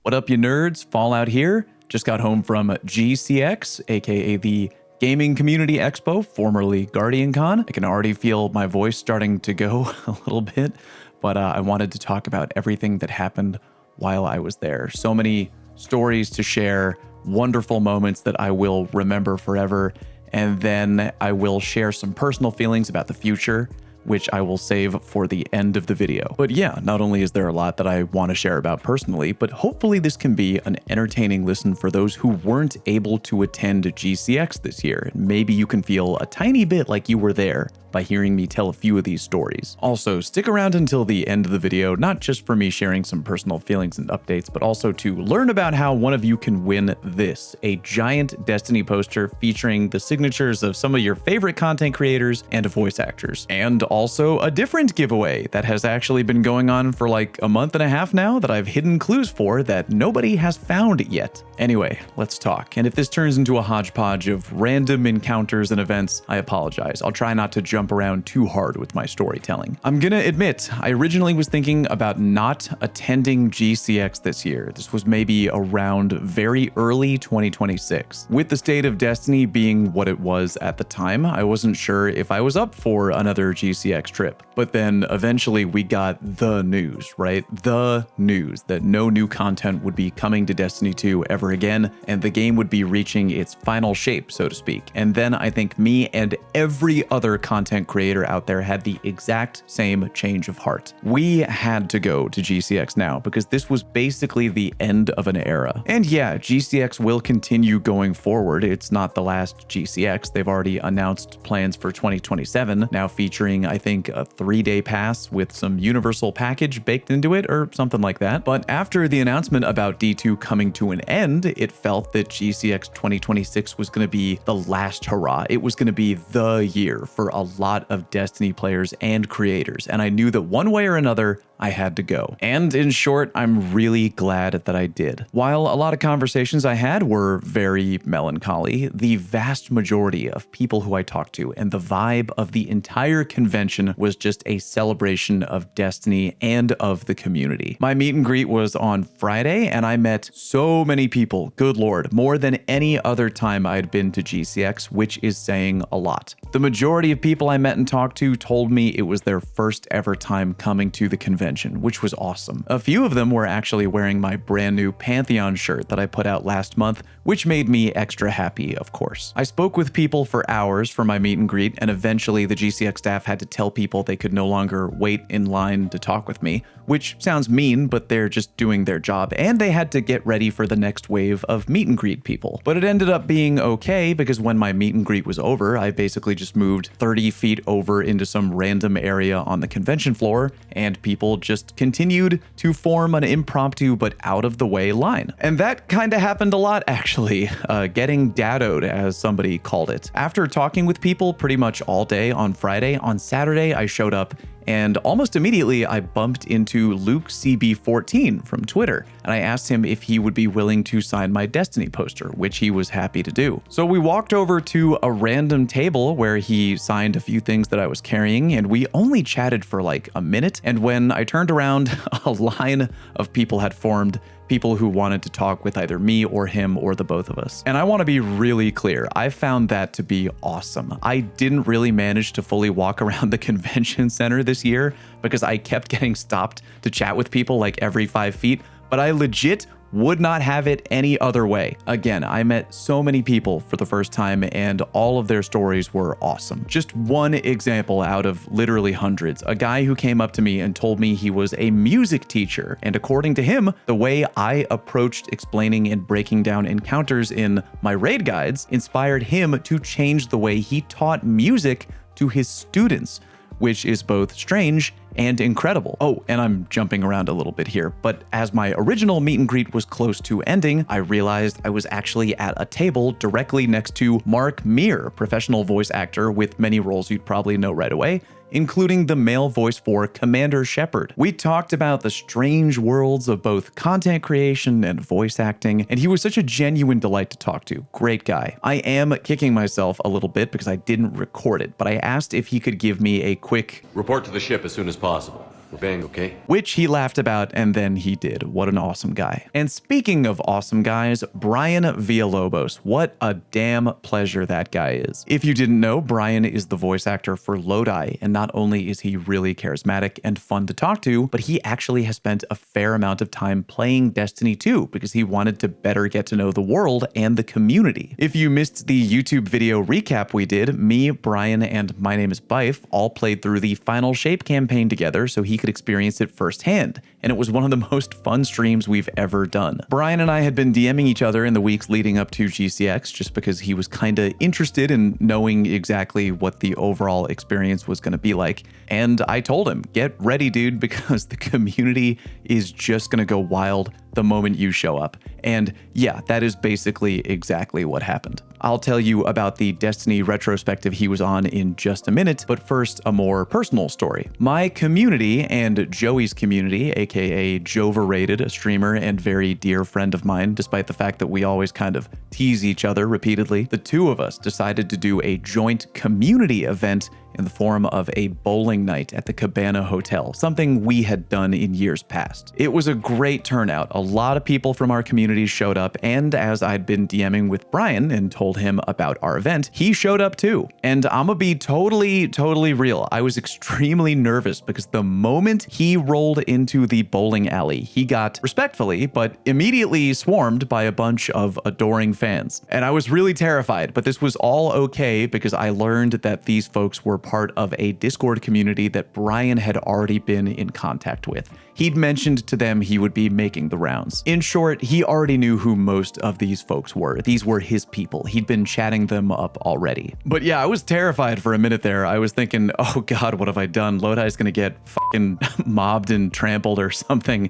What up, you nerds? Fallout here. Just got home from GCX, aka the Gaming Community Expo, formerly GuardianCon. I can already feel my voice starting to go a little bit, but I wanted to talk about everything that happened while I was there. So many stories to share, wonderful moments that I will remember forever, and then I will share some personal feelings about the future, which I will save for the end of the video. But yeah, not only is there a lot that I want to share about personally, but hopefully this can be an entertaining listen for those who weren't able to attend GCX this year. Maybe you can feel a tiny bit like you were there by hearing me tell a few of these stories. Also, stick around until the end of the video, not just for me sharing some personal feelings and updates, but also to learn about how one of you can win this, a giant Destiny poster featuring the signatures of some of your favorite content creators and voice actors. And also a different giveaway that has actually been going on for like a month and a half now that I've hidden clues for that nobody has found yet. Anyway, let's talk. And if this turns into a hodgepodge of random encounters and events, I apologize. I'll try not to jump around too hard with my storytelling. I'm gonna admit, I originally was thinking about not attending GCX this year. This was maybe around very early 2026. With the state of Destiny being what it was at the time, I wasn't sure if I was up for another GCX trip. But then eventually we got the news, right? The news that no new content would be coming to Destiny 2 ever again, and the game would be reaching its final shape, so to speak. And then I think me and every other content creator out there had the exact same change of heart. We had to go to GCX now because this was basically the end of an era. And yeah, GCX will continue going forward. It's not the last GCX. They've already announced plans for 2027, now featuring, I think, a 3-day pass with some universal package baked into it or something like that. But after the announcement about D2 coming to an end, it felt that GCX 2026 was going to be the last hurrah. It was going to be the year for a lot of Destiny players and creators, and I knew that one way or another I had to go. And in short, I'm really glad that I did. While a lot of conversations I had were very melancholy, the vast majority of people who I talked to and the vibe of the entire convention was just a celebration of Destiny and of the community. My meet and greet was on Friday, and I met so many people, good lord, more than any other time I had been to GCX, which is saying a lot. The majority of people I met and talked to told me it was their first ever time coming to the convention, which was awesome. A few of them were actually wearing my brand new Pantheon shirt that I put out last month, which made me extra happy, of course. I spoke with people for hours for my meet and greet, and eventually the GCX staff had to tell people they could no longer wait in line to talk with me, which sounds mean, but they're just doing their job, and they had to get ready for the next wave of meet and greet people. But it ended up being okay because when my meet and greet was over, I basically just moved 30 feet over into some random area on the convention floor, and people just continued to form an impromptu but out of the way line. And that kind of happened a lot, actually, getting dadoed, as somebody called it. After talking with people pretty much all day on Friday, on Saturday I showed up, and almost immediately I bumped into Luke CB14 from Twitter, and I asked him if he would be willing to sign my Destiny poster, which he was happy to do. So we walked over to a random table where he signed a few things that I was carrying, and we only chatted for like a minute, and when I turned around, a line of people had formed, people who wanted to talk with either me or him or the both of us. And I want to be really clear, I found that to be awesome. I didn't really manage to fully walk around the convention center this year because I kept getting stopped to chat with people like every 5 feet, but I legit would not have it any other way. Again, I met so many people for the first time and all of their stories were awesome. Just one example out of literally hundreds, a guy who came up to me and told me he was a music teacher, and according to him, the way I approached explaining and breaking down encounters in my raid guides inspired him to change the way he taught music to his students, which is both strange and incredible. Oh, and I'm jumping around a little bit here, but as my original meet and greet was close to ending, I realized I was actually at a table directly next to Mark Meir, professional voice actor with many roles you'd probably know right away, including the male voice for Commander Shepard. We talked about the strange worlds of both content creation and voice acting, and he was such a genuine delight to talk to. Great guy. I am kicking myself a little bit because I didn't record it, but I asked if he could give me a quick report to the ship as soon as possible. We're bang, okay? Which he laughed about, and then he did. What an awesome guy. And speaking of awesome guys, Brian Villalobos. What a damn pleasure that guy is. If you didn't know, Brian is the voice actor for Lodi, and not only is he really charismatic and fun to talk to, but he actually has spent a fair amount of time playing Destiny 2 because he wanted to better get to know the world and the community. If you missed the YouTube video recap we did, me, Brian, and My Name is Bife all played through the Final Shape campaign together so he could experience it firsthand, and it was one of the most fun streams we've ever done. Brian and I had been DMing each other in the weeks leading up to GCX just because he was kinda interested in knowing exactly what the overall experience was gonna be like, and I told him, get ready dude, because the community is just gonna go wild the moment you show up. And yeah, that is basically exactly what happened. I'll tell you about the Destiny retrospective he was on in just a minute, but first, a more personal story. My community and Joey's community, aka Joverated, a streamer and very dear friend of mine, despite the fact that we always kind of tease each other repeatedly, the two of us decided to do a joint community event in the form of a bowling night at the Cabana Hotel, something we had done in years past. It was a great turnout. A lot of people from our community showed up, and as I'd been DMing with Brian and told him about our event, he showed up too. And I'ma be totally real. I was extremely nervous because the moment he rolled into the bowling alley, he got, respectfully, but immediately swarmed by a bunch of adoring fans. And I was really terrified, but this was all okay because I learned that these folks were part of a Discord community that Brian had already been in contact with. He'd mentioned to them he would be making the rounds. In short, he already knew who most of these folks were. These were his people. He'd been chatting them up already. But yeah, I was terrified for a minute there. I was thinking, oh God, what have I done? Lodi's gonna get fucking mobbed and trampled or something.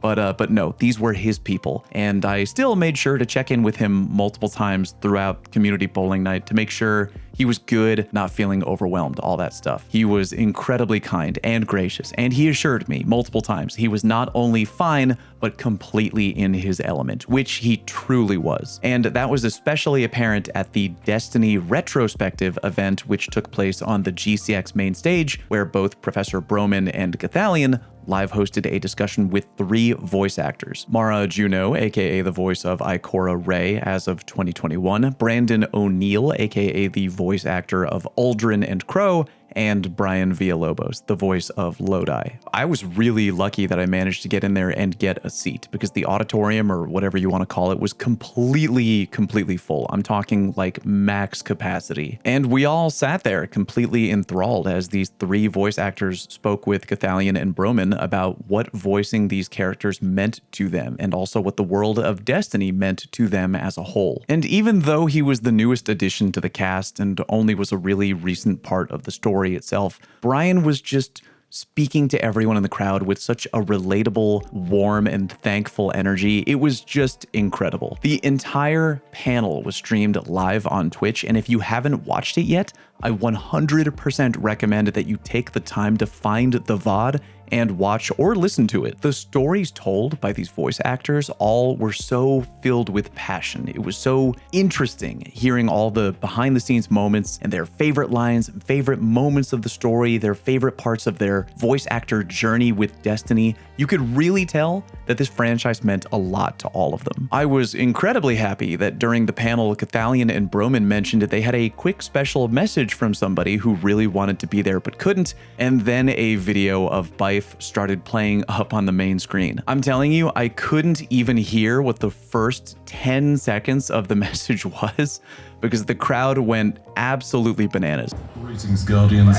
But no, these were his people, and I still made sure to check in with him multiple times throughout community bowling night to make sure he was good, not feeling overwhelmed, all that stuff. He was incredibly kind and gracious, and he assured me multiple times he was not only fine, but completely in his element, which he truly was. And that was especially apparent at the Destiny retrospective event, which took place on the GCX main stage, where both Professor Broman and Gathalion live hosted a discussion with 3 voice actors. Mara Juno, aka the voice of Ikora Ray as of 2021, Brandon O'Neill, aka the voice actor of Uldren and Crow, and Brian Villalobos, the voice of Lodi. I was really lucky that I managed to get in there and get a seat because the auditorium, or whatever you want to call it, was completely full. I'm talking like max capacity. And we all sat there completely enthralled as these 3 voice actors spoke with Gathalion and Broman about what voicing these characters meant to them, and also what the world of Destiny meant to them as a whole. And even though he was the newest addition to the cast and only was a really recent part of the story itself, Brian was just speaking to everyone in the crowd with such a relatable, warm, and thankful energy. It was just incredible. The entire panel was streamed live on Twitch, and if you haven't watched it yet, I 100% recommend that you take the time to find the VOD and watch or listen to it. The stories told by these voice actors all were so filled with passion. It was so interesting hearing all the behind the scenes moments and their favorite lines, favorite moments of the story, their favorite parts of their voice actor journey with Destiny. You could really tell that this franchise meant a lot to all of them. I was incredibly happy that during the panel, Gathalion and Broman mentioned that they had a quick special message from somebody who really wanted to be there but couldn't, and then a video of Bife started playing up on the main screen. I'm telling you, I couldn't even hear what the first 10 seconds of the message was because the crowd went absolutely bananas. Greetings, Guardians.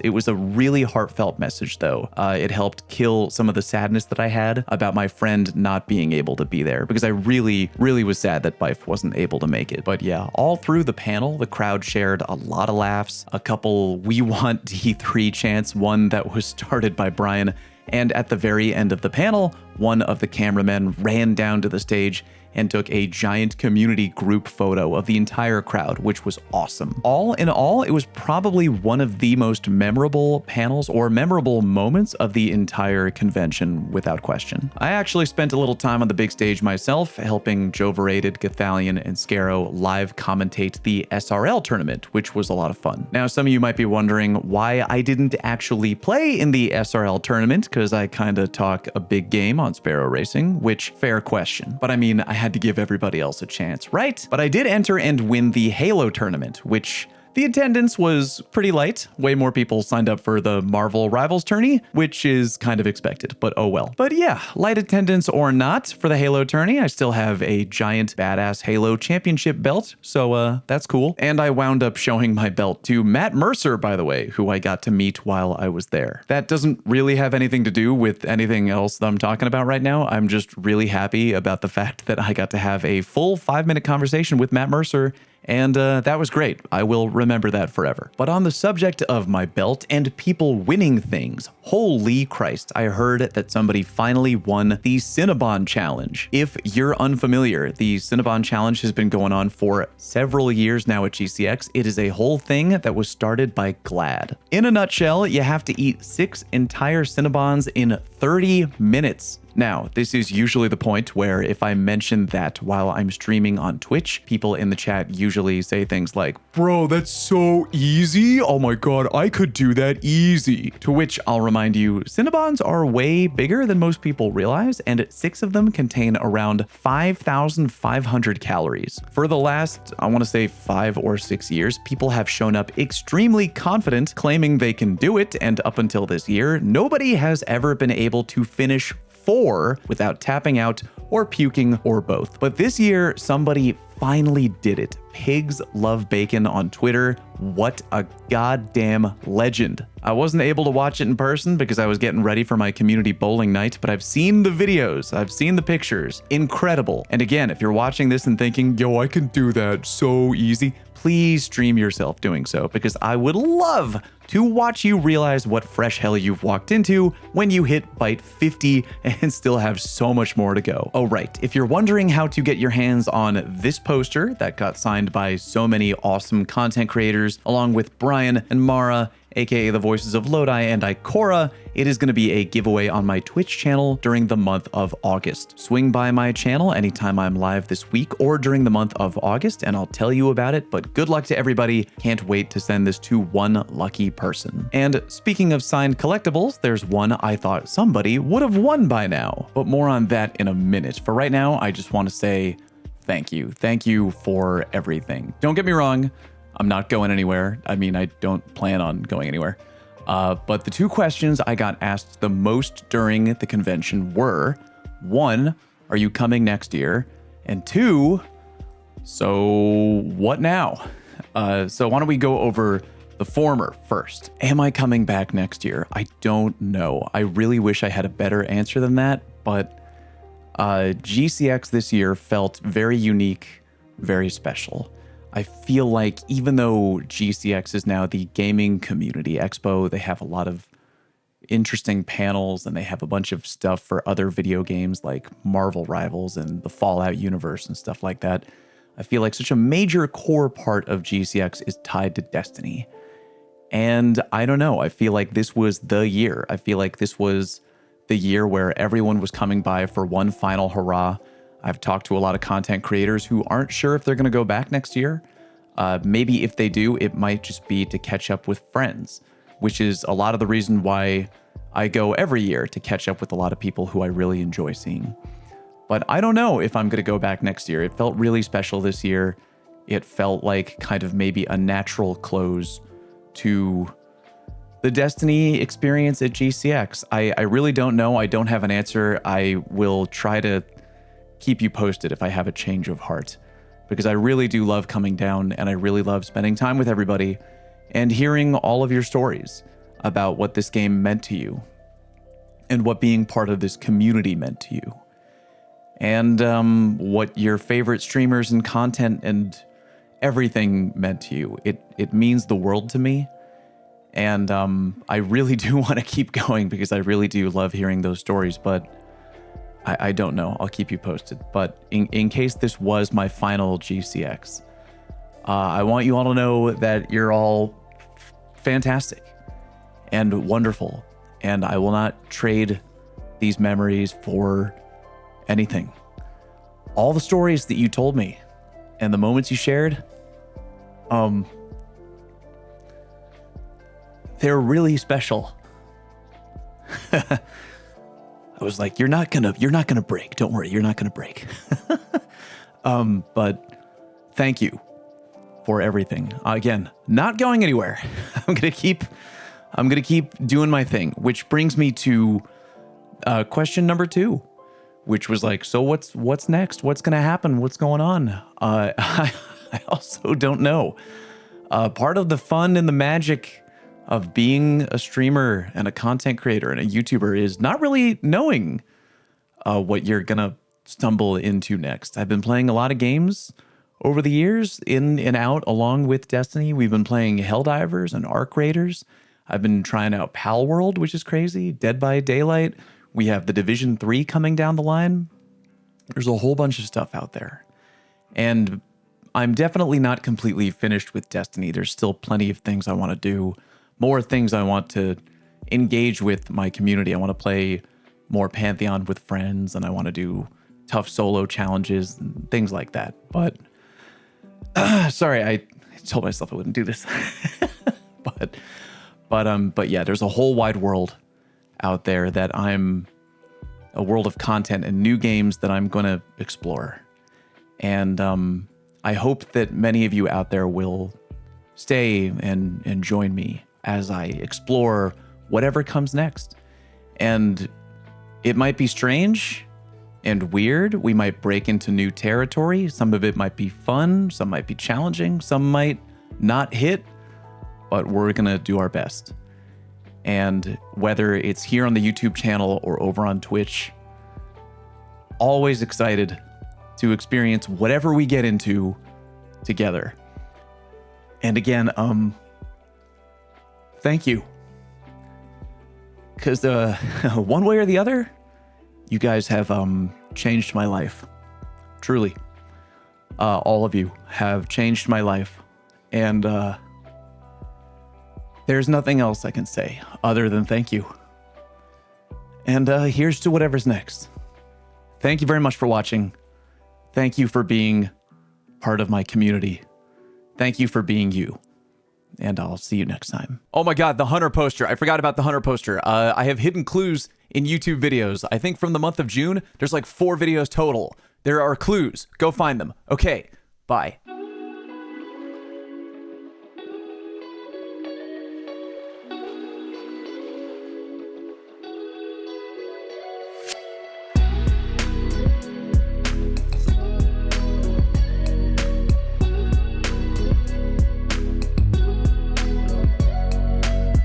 It was a really heartfelt message, though. It helped kill some of the sadness that I had about my friend not being able to be there, because I really was sad that Bife wasn't able to make it. But yeah, all through the panel, the crowd shared a lot of laughs, a couple "We Want D3" chants, one that was started by Brian, And at the very end of the panel, one of the cameramen ran down to the stage and took a giant community group photo of the entire crowd, which was awesome. All in all, it was probably one of the most memorable panels or memorable moments of the entire convention, without question. I actually spent a little time on the big stage myself, helping Joe Veraded, Gathalion, and Scaro live commentate the SRL tournament, which was a lot of fun. Now, some of you might be wondering why I didn't actually play in the SRL tournament, because I kinda talk a big game on Sparrow Racing, which, fair question. But I mean, I had to give everybody else a chance, right? But I did enter and win the Halo tournament, which the attendance was pretty light. Way more people signed up for the Marvel Rivals tourney, which is kind of expected, but oh well. But yeah, light attendance or not, for the Halo tourney, I still have a giant badass Halo championship belt, so that's cool. And I wound up showing my belt to Matt Mercer, by the way, who I got to meet while I was there. That doesn't really have anything to do with anything else that I'm talking about right now. I'm just really happy about the fact that I got to have a full 5-minute conversation with Matt Mercer, and that was great. I will remember that forever. But on the subject of my belt and people winning things, holy Christ, I heard that somebody finally won the Cinnabon challenge. If you're unfamiliar, the Cinnabon challenge has been going on for several years now at GCX. It is a whole thing that was started by Glad. In a nutshell, you have to eat 6 entire Cinnabons in 30 minutes. Now, this is usually the point where if I mention that while I'm streaming on Twitch, people in the chat usually say things like, "Bro, that's so easy. Oh my god, I could do that easy." To which I'll remind you, Cinnabons are way bigger than most people realize, and 6 of them contain around 5,500 calories. For the last, I want to say 5 or 6 years, people have shown up extremely confident, claiming they can do it, and up until this year, nobody has ever been able to finish 4 without tapping out or puking or both. But this year, somebody finally did it. Pigs Love Bacon on Twitter. What a goddamn legend. I wasn't able to watch it in person because I was getting ready for my community bowling night, but I've seen the videos, I've seen the pictures. Incredible. And again, if you're watching this and thinking, yo, I can do that so easy, please stream yourself doing so, because I would love to watch you realize what fresh hell you've walked into when you hit bite 50 and still have so much more to go. Oh right, if you're wondering how to get your hands on this poster that got signed by so many awesome content creators, along with Brian and Mara, aka the voices of Lodi and Ikora, it is going to be a giveaway on my Twitch channel during the month of August. Swing by my channel anytime I'm live this week or during the month of August and I'll tell you about it, but good luck to everybody. Can't wait to send this to one lucky person. And speaking of signed collectibles, there's one I thought somebody would have won by now, but more on that in a minute. For right now, I just want to say thank you. Thank you for everything. Don't get me wrong, I'm not going anywhere. I mean, I don't plan on going anywhere. But the 2 questions I got asked the most during the convention were, 1, are you coming next year? And 2, so what now? So why don't we go over the former first? Am I coming back next year? I don't know. I really wish I had a better answer than that, but GCX this year felt very unique, very special. I feel like even though GCX is now the Gaming Community Expo, they have a lot of interesting panels and they have a bunch of stuff for other video games like Marvel Rivals and the Fallout universe and stuff like that. I feel like such a major core part of GCX is tied to Destiny. And I don't know, I feel like this was the year. I feel like this was the year where everyone was coming by for one final hurrah. I've talked to a lot of content creators who aren't sure if they're going to go back next year. Maybe if they do, it might just be to catch up with friends, which is a lot of the reason why I go every year, to catch up with a lot of people who I really enjoy seeing. But I don't know if I'm going to go back next year. It felt really special this year. It felt like kind of maybe a natural close to the Destiny experience at GCX. I really don't know. I don't have an answer. I will try to keep you posted if I have a change of heart, because I really do love coming down and I really love spending time with everybody and hearing all of your stories about what this game meant to you and what being part of this community meant to you, and what your favorite streamers and content and everything meant to you. It means the world to me. And I really do want to keep going because I really do love hearing those stories, but I don't know. I'll keep you posted. But in case this was my final GCX, I want you all to know that you're all fantastic and wonderful, and I will not trade these memories for anything. All the stories that you told me and the moments you shared, they're really special. I was like, you're not gonna break. Don't worry, you're not gonna break. But thank you for everything. Again, not going anywhere. I'm gonna keep doing my thing, which brings me to question number 2, which was like, so what's next? What's gonna happen? What's going on? I also don't know. Part of the fun and the magic of being a streamer and a content creator and a YouTuber is not really knowing what you're gonna stumble into next. I've been playing a lot of games over the years, in and out, along with Destiny. We've been playing Helldivers and Arc Raiders. I've been trying out Pal World, which is crazy. Dead by Daylight. We have the Division 3 coming down the line. There's a whole bunch of stuff out there. And I'm definitely not completely finished with Destiny. There's still plenty of things I want to do. More things I want to engage with my community. I want to play more Pantheon with friends, and I want to do tough solo challenges and things like that. But sorry, I told myself I wouldn't do this. but yeah, there's a whole wide world out there that a world of content and new games that I'm going to explore. And I hope that many of you out there will stay and join me as I explore whatever comes next. And it might be strange and weird. We might break into new territory. Some of it might be fun. Some might be challenging. Some might not hit, but we're going to do our best. And whether it's here on the YouTube channel or over on Twitch, always excited to experience whatever we get into together. And again, thank you. Because one way or the other, you guys have changed my life. Truly. All of you have changed my life. And there's nothing else I can say other than thank you. And here's to whatever's next. Thank you very much for watching. Thank you for being part of my community. Thank you for being you. And I'll see you next time. Oh my God, the Hunter poster. I forgot about the Hunter poster. I have hidden clues in YouTube videos. I think from the month of June, there's like 4 videos total. There are clues. Go find them. Okay, bye.